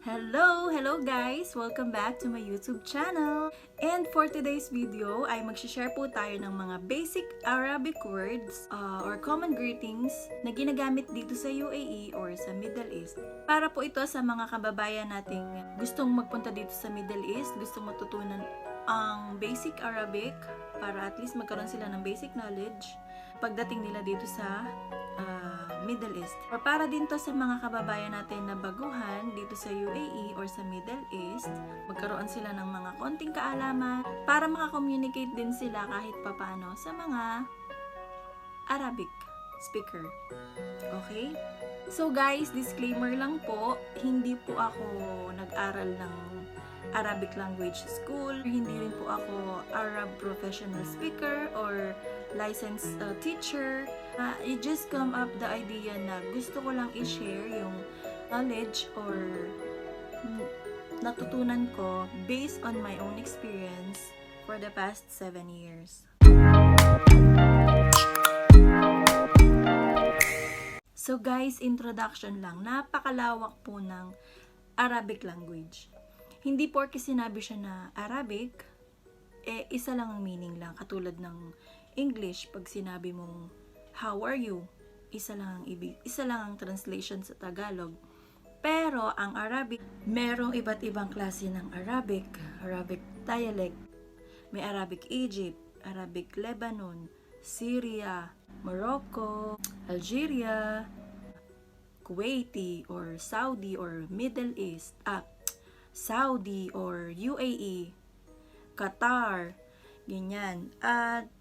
Hello guys! Welcome back to my YouTube channel! And for today's video ay magsishare po tayo ng mga basic Arabic words or common greetings na ginagamit dito sa UAE or sa Middle East. Para po ito sa mga kababayan nating gustong magpunta dito sa Middle East, gustong matutunan ang basic Arabic para at least magkaroon sila ng basic knowledge pagdating nila dito sa Middle East. Or para din to sa mga kababayan natin na baguhan dito sa UAE or sa Middle East, magkaroon sila ng mga konting kaalaman para makakommunicate din sila kahit papano sa mga Arabic speaker. Okay? So guys, disclaimer lang po, hindi po ako nag-aral ng Arabic language school, hindi rin po ako Arab professional speaker or licensed teacher. It just come up the idea na gusto ko lang i-share yung knowledge or natutunan ko based on my own experience for the past 7 years. So guys, introduction lang. Napakalawak po ng Arabic language. Hindi porke sinabi siya na Arabic, isa lang ang meaning lang. Katulad ng English, pag sinabi mong how are you, isa lang ang translation sa Tagalog. Pero ang Arabic, merong iba't ibang klase ng Arabic dialect. May Arabic Egypt, Arabic Lebanon, Syria, Morocco, Algeria, Kuwaiti or Saudi or Middle East, Saudi or UAE, Qatar, ganyan. At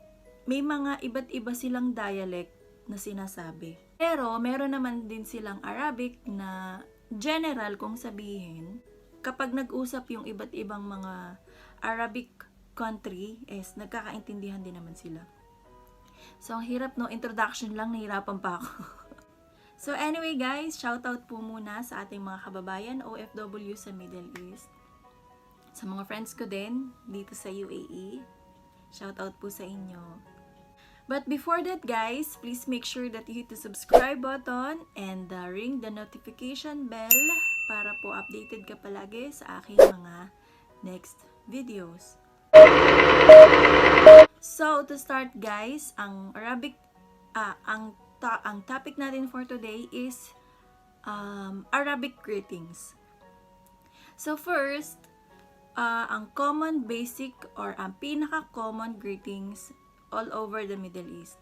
may mga iba't iba silang dialect na sinasabi. Pero meron naman din silang Arabic na general kung sabihin. Kapag nag-usap yung iba't ibang mga Arabic country, nagkakaintindihan din naman sila. So, ang hirap no, introduction lang, nahirapan pa ako. So, anyway guys, shoutout po muna sa ating mga kababayan OFW sa Middle East. Sa mga friends ko din, dito sa UAE. Shoutout po sa inyo. But before that guys, please make sure that you hit the subscribe button and ring the notification bell para po updated ka palagi sa aking mga next videos. So, to start guys, ang topic natin for today is Arabic greetings. So first, ang common basic or ang pinaka-common greetings all over the Middle East.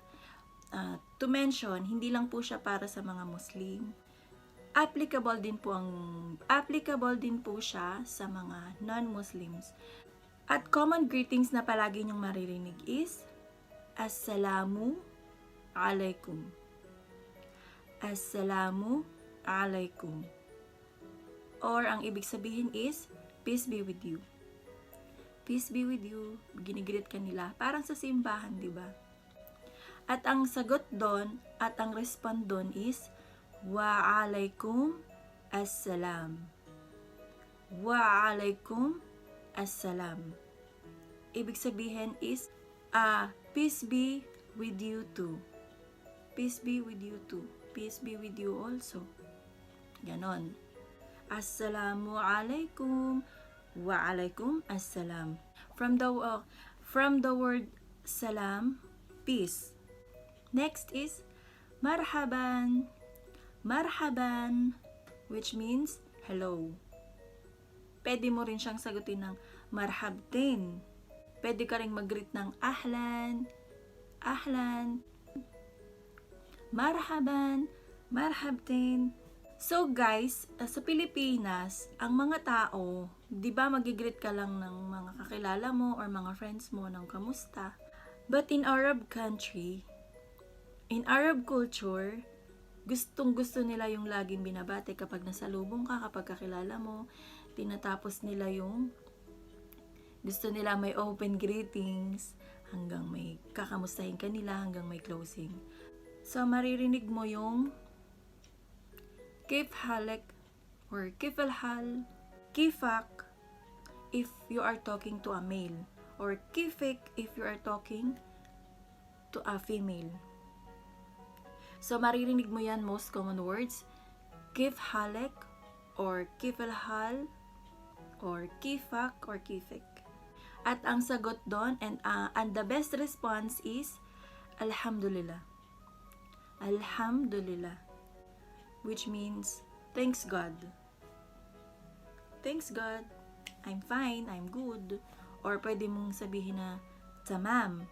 To mention, hindi lang po siya para sa mga Muslim. Applicable din po siya sa mga non-Muslims. At common greetings na palagi niyong maririnig is Assalamu alaikum. Assalamu alaikum. Or ang ibig sabihin is peace be with you. Peace be with you. Ginigreet ka nila. Parang sa simbahan, di ba? At ang sagot doon at ang respond doon is wa alaikum assalam. Wa alaikum assalam. Ibig sabihin is peace be with you too. Peace be with you too. Peace be with you also. Ganon. Assalamu alaikum. Wa alaikum assalam. From the word salam, peace. Next is marhaban. Marhaban, which means hello. Pwede mo rin siyang sagutin ng marhabtin. Pwede ka rin mag-greet ng ahlan. Ahlan. Marhaban. Marhabtin. So guys, sa Pilipinas, ang mga tao, di ba magigreet ka lang ng mga kakilala mo or mga friends mo ng kamusta? But in Arab country, in Arab culture, gustong-gusto nila yung laging binabati kapag nasalubong ka, kapag kakilala mo, tinatapos nila yung gusto nila may open greetings hanggang may kakamustahin ka nila, hanggang may closing. So maririnig mo yung Kif halek or kif al-hal, kifak if you are talking to a male, or kifik if you are talking to a female. So maririnig mo yan most common words, kif halek or kif al-hal, or kifak, or kifik. At ang sagot doon, and the best response is, Alhamdulillah. Alhamdulillah. Which means, thanks God. Thanks God. I'm fine, I'm good. Or pwede mong sabihin na, tamam,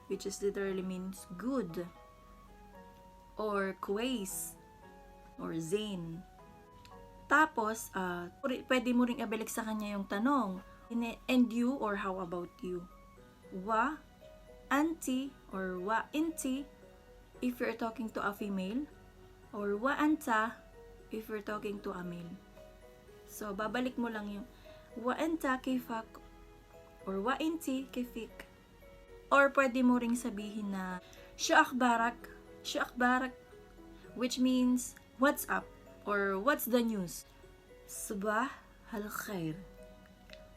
which is literally means good. Or kwais, or zain. Tapos, pwede mo ring ibalik sa kanya yung tanong, and you, or how about you? Wa, anti, or wa inti, if you're talking to a female, or wa anta, if you're talking to a male. So, babalik mo lang yung wa anta kifak, or wa inti kifik. Or pwede mo ring sabihin na shu akhbarak, which means what's up, or what's the news. Sabah al-khair.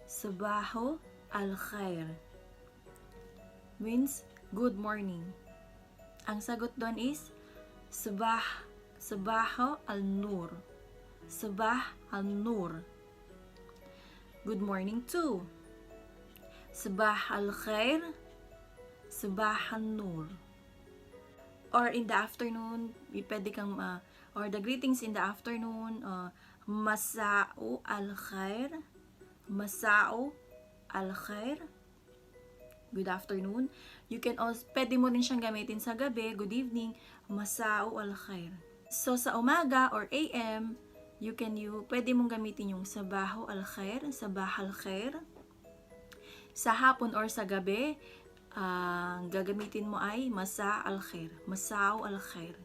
Sabaho al-khair means good morning. Ang sagot doon is sabaho al-nur. Sabah al-nur. Good morning too. Sabah al-khair. Sabah al-nur. Or in the afternoon, pwede kang or the greetings in the afternoon, masa'u al-khair. Masa'u al-khair. Good afternoon. You can also, pwede mo rin siyang gamitin sa gabi, good evening, masa'u al-khair. So sa umaga or AM, pwede mong gamitin yung sabaho al-khair, sabah al-khair. Sa hapon or sa gabi, gagamitin mo ay masa al-khair, masa'u al-khair.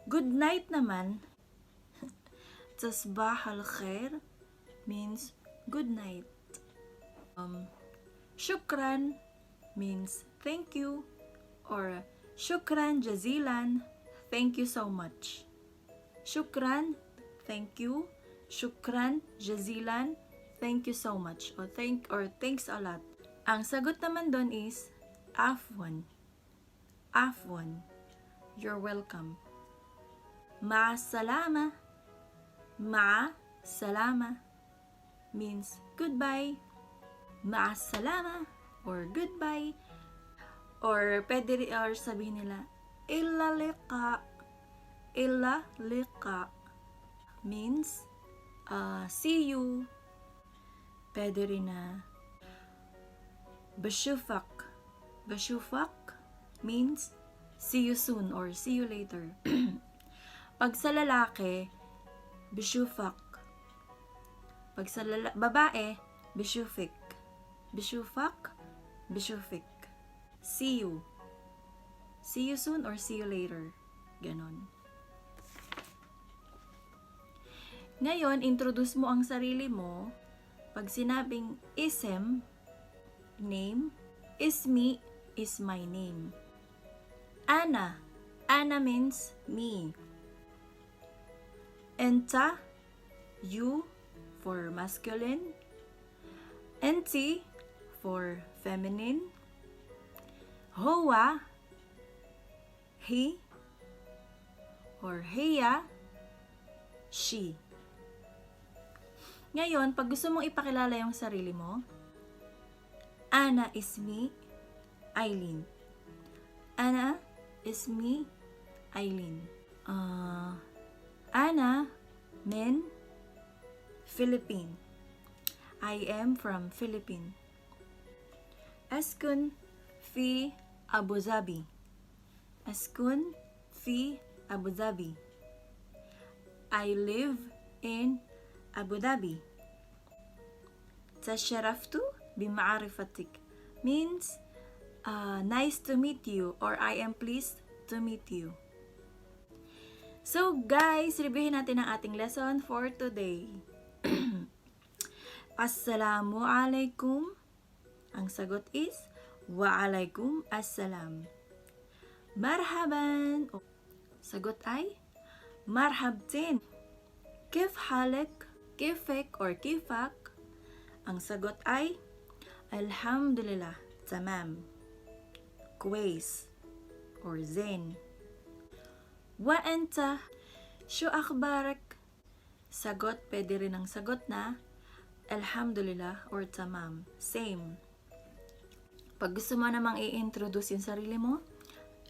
Good night naman, tasbah al-khair means good night. Shukran means thank you, or shukran jazilan, thank you so much. Shukran, thank you. Shukran jazilan, thank you so much, or thanks a lot. Ang sagot naman doon is afwan. Afwan. You're welcome. Ma'asalama. Ma'asalama means goodbye. Ma'asalama or goodbye. Or pwede or sabihin nila illa liqa. Illa liqa means see you. Pwede rin na bashufak. Bashufak means see you soon or see you later. Pag sa lalaki, bashufak. Pag sa babae, bashufik. Bashufak, bashufik. See you. See you soon or see you later. Ganon. Ngayon, introduce mo ang sarili mo. Pag sinabing isem, name, ismi is my name. Ana. Ana means me. Enta, you for masculine. Enti for feminine. Hoa, he or heya, she. Ngayon, pag gusto mong ipakilala yung sarili mo, Ana is me, Aileen. Ana is me, Aileen. Ana, men, Philippine. I am from Philippines. Askun fi Abu Dhabi. Askun fi Abu Dhabi. I live in Abu Dhabi. Tasharaftu bima'arifatik means nice to meet you, or I am pleased to meet you. So guys, reviewin natin ang ating lesson for today. Assalamu alaikum. Ang sagot is wa alaikum assalam. Marhaban. Sagot ay marhabtin. Kif halik, kifik or kifak. Ang sagot ay alhamdulillah, tamam. Kwais or zain. Wa anta, Sho akhbarak? Sagot, pwede rin ang sagot na alhamdulillah or tamam. Same. Pag gusto mo namang i-introduce yung sarili mo,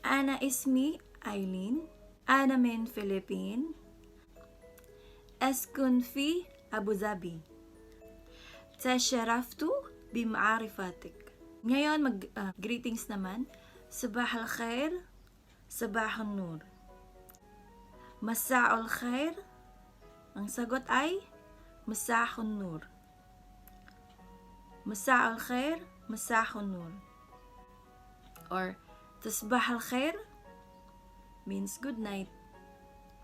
Ana ismi Aileen. Ana min Philippine. Askun fi Abu Dhabi. Tasharaftu bima'arifatik. Ngayon, greetings naman. Sabah al-khair, sabah al-nur. Masa al-khair, ang sagot ay masa al-nur. Masa al-khair, masa al-nur. Or tasbah al-khair means good night.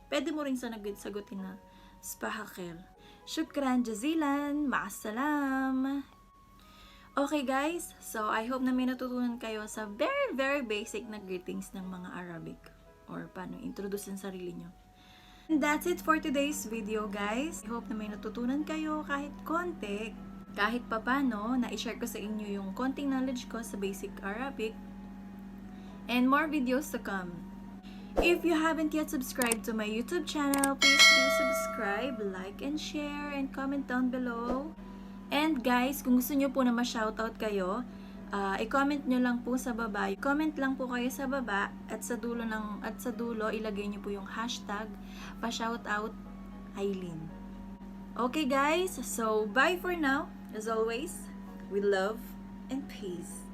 Pwede mo rin sagutin na tasbah al-khair. Shukran jazilan, ma'asalam. Okay guys, so I hope na may natutunan kayo sa very very basic na greetings ng mga Arabic or paano introduce ang sarili nyo. And that's it for today's video guys. I hope na may natutunan kayo kahit konti, kahit papano, na i-share ko sa inyo yung konting knowledge ko sa basic Arabic. And more videos to come. If you haven't yet subscribed to my YouTube channel, please do subscribe, like, and share, and comment down below. And guys, kung gusto nyo po na ma-shoutout kayo, i-comment nyo lang po sa baba. Comment lang po kayo sa baba at sa dulo ilagay nyo po yung hashtag pa-shoutout Aileen. Okay guys, so bye for now. As always, with love and peace.